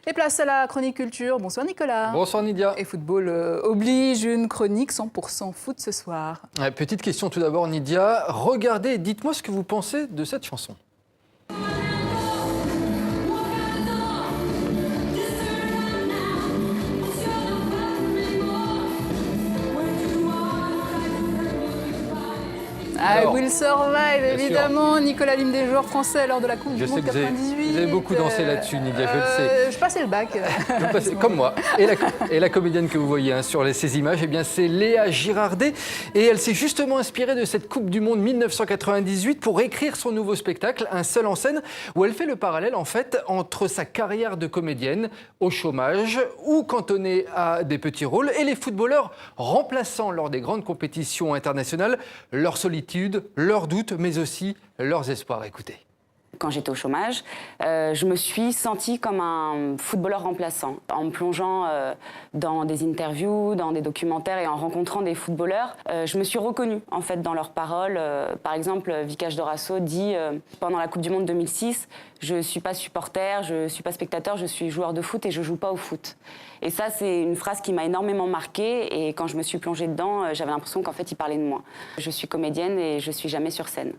Et place à la chronique culture. Bonsoir Nicolas. Bonsoir Nidia. Et football oblige, une chronique 100% foot ce soir. Petite question tout d'abord Nidia. Regardez et dites-moi ce que vous pensez de cette chanson. I Will Survive, évidemment. Nicolas, l'hymne des joueurs français lors de la Coupe du Monde 98. Vous avez beaucoup dansé là-dessus, Nidia, je le sais. Je passais le bac. Comme moi. Et la comédienne que vous voyez sur ces images, eh bien, c'est Léa Girardet. Et elle s'est justement inspirée de cette Coupe du Monde 1998 pour écrire son nouveau spectacle, Un seul en scène, où elle fait le parallèle en fait entre sa carrière de comédienne au chômage ou cantonnée à des petits rôles et les footballeurs remplaçant lors des grandes compétitions internationales leur solitude, leurs doutes, mais aussi leurs espoirs. Écoutez. Quand j'étais au chômage, je me suis sentie comme un footballeur remplaçant. En me plongeant dans des interviews, dans des documentaires et en rencontrant des footballeurs, je me suis reconnue en fait dans leurs paroles. Par exemple, Vikash Dorasso dit pendant la Coupe du Monde 2006, je ne suis pas supporter, je ne suis pas spectateur, je suis joueur de foot et je ne joue pas au foot. Et ça, c'est une phrase qui m'a énormément marquée. Et quand je me suis plongée dedans, j'avais l'impression qu'en fait, il parlait de moi. Je suis comédienne et je ne suis jamais sur scène.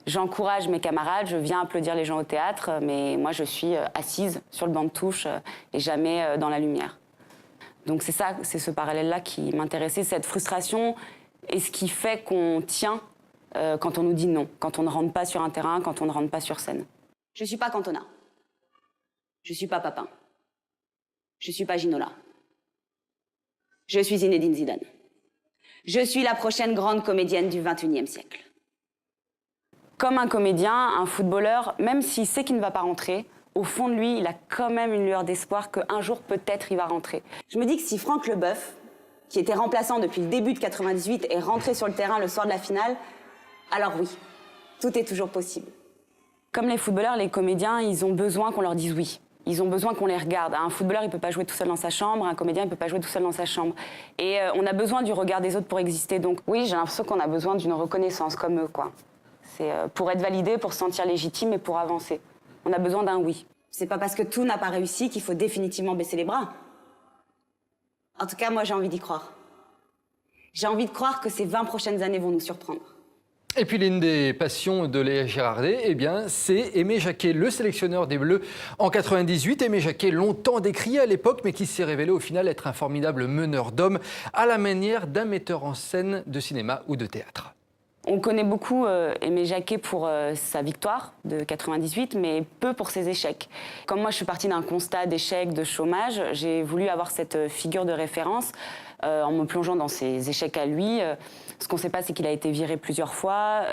J'encourage mes camarades, je viens applaudir les gens au théâtre, mais moi je suis assise sur le banc de touche et jamais dans la lumière. Donc c'est ce parallèle-là qui m'intéressait, cette frustration et ce qui fait qu'on tient quand on nous dit non, quand on ne rentre pas sur un terrain, quand on ne rentre pas sur scène. Je ne suis pas Cantona, je ne suis pas Papin, je ne suis pas Ginola, je suis Zinedine Zidane. Je suis la prochaine grande comédienne du XXIe siècle. Comme un comédien, un footballeur, même s'il sait qu'il ne va pas rentrer, au fond de lui, il a quand même une lueur d'espoir qu'un jour, peut-être, il va rentrer. Je me dis que si Franck Leboeuf, qui était remplaçant depuis le début de 98, est rentré sur le terrain le soir de la finale, alors oui, tout est toujours possible. Comme les footballeurs, les comédiens, ils ont besoin qu'on leur dise oui. Ils ont besoin qu'on les regarde. Un footballeur, il ne peut pas jouer tout seul dans sa chambre. Un comédien, il ne peut pas jouer tout seul dans sa chambre. Et on a besoin du regard des autres pour exister. Donc oui, j'ai l'impression qu'on a besoin d'une reconnaissance comme eux, quoi. C'est pour être validé, pour se sentir légitime et pour avancer. On a besoin d'un oui. C'est pas parce que tout n'a pas réussi qu'il faut définitivement baisser les bras. En tout cas, moi, j'ai envie d'y croire. J'ai envie de croire que ces 20 prochaines années vont nous surprendre. Et puis l'une des passions de Léa Girardet, eh bien, c'est Aimé Jacquet, le sélectionneur des Bleus en 98. Aimé Jacquet, longtemps décrié à l'époque, mais qui s'est révélé au final être un formidable meneur d'hommes à la manière d'un metteur en scène de cinéma ou de théâtre. On connaît beaucoup Aimé Jacquet pour sa victoire de 98, mais peu pour ses échecs. Comme moi, je suis partie d'un constat d'échec, de chômage, j'ai voulu avoir cette figure de référence en me plongeant dans ses échecs à lui. Ce qu'on ne sait pas, c'est qu'il a été viré plusieurs fois,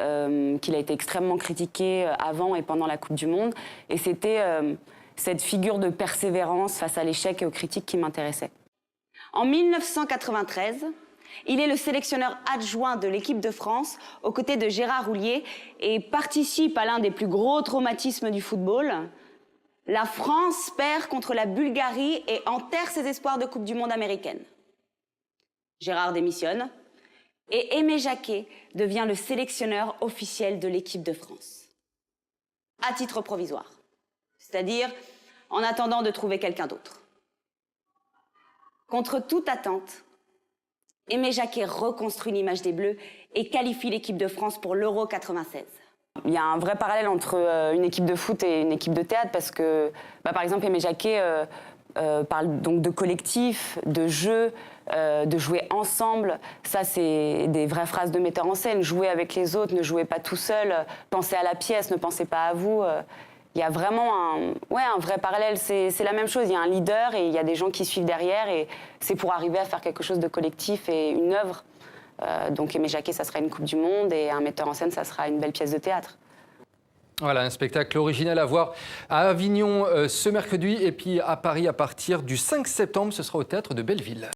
qu'il a été extrêmement critiqué avant et pendant la Coupe du Monde. Et c'était cette figure de persévérance face à l'échec et aux critiques qui m'intéressait. En 1993, il est le sélectionneur adjoint de l'équipe de France aux côtés de Gérard Houllier et participe à l'un des plus gros traumatismes du football. La France perd contre la Bulgarie et enterre ses espoirs de Coupe du Monde américaine. Gérard démissionne et Aimé Jacquet devient le sélectionneur officiel de l'équipe de France. À titre provisoire, c'est-à-dire en attendant de trouver quelqu'un d'autre. Contre toute attente, Aimé Jacquet reconstruit l'image des Bleus et qualifie l'équipe de France pour l'Euro 96. Il y a un vrai parallèle entre une équipe de foot et une équipe de théâtre parce que, par exemple, Aimé Jacquet parle donc de collectif, de jeu, de jouer ensemble. Ça, c'est des vraies phrases de metteur en scène. Jouez avec les autres, ne jouez pas tout seul. Pensez à la pièce, ne pensez pas à vous. Il y a vraiment un vrai parallèle. C'est la même chose. Il y a un leader et il y a des gens qui suivent derrière. Et c'est pour arriver à faire quelque chose de collectif et une œuvre. Donc Aimé Jacquet, ça sera une Coupe du Monde. Et un metteur en scène, ça sera une belle pièce de théâtre. Voilà, un spectacle original à voir à Avignon ce mercredi. Et puis à Paris à partir du 5 septembre, ce sera au Théâtre de Belleville.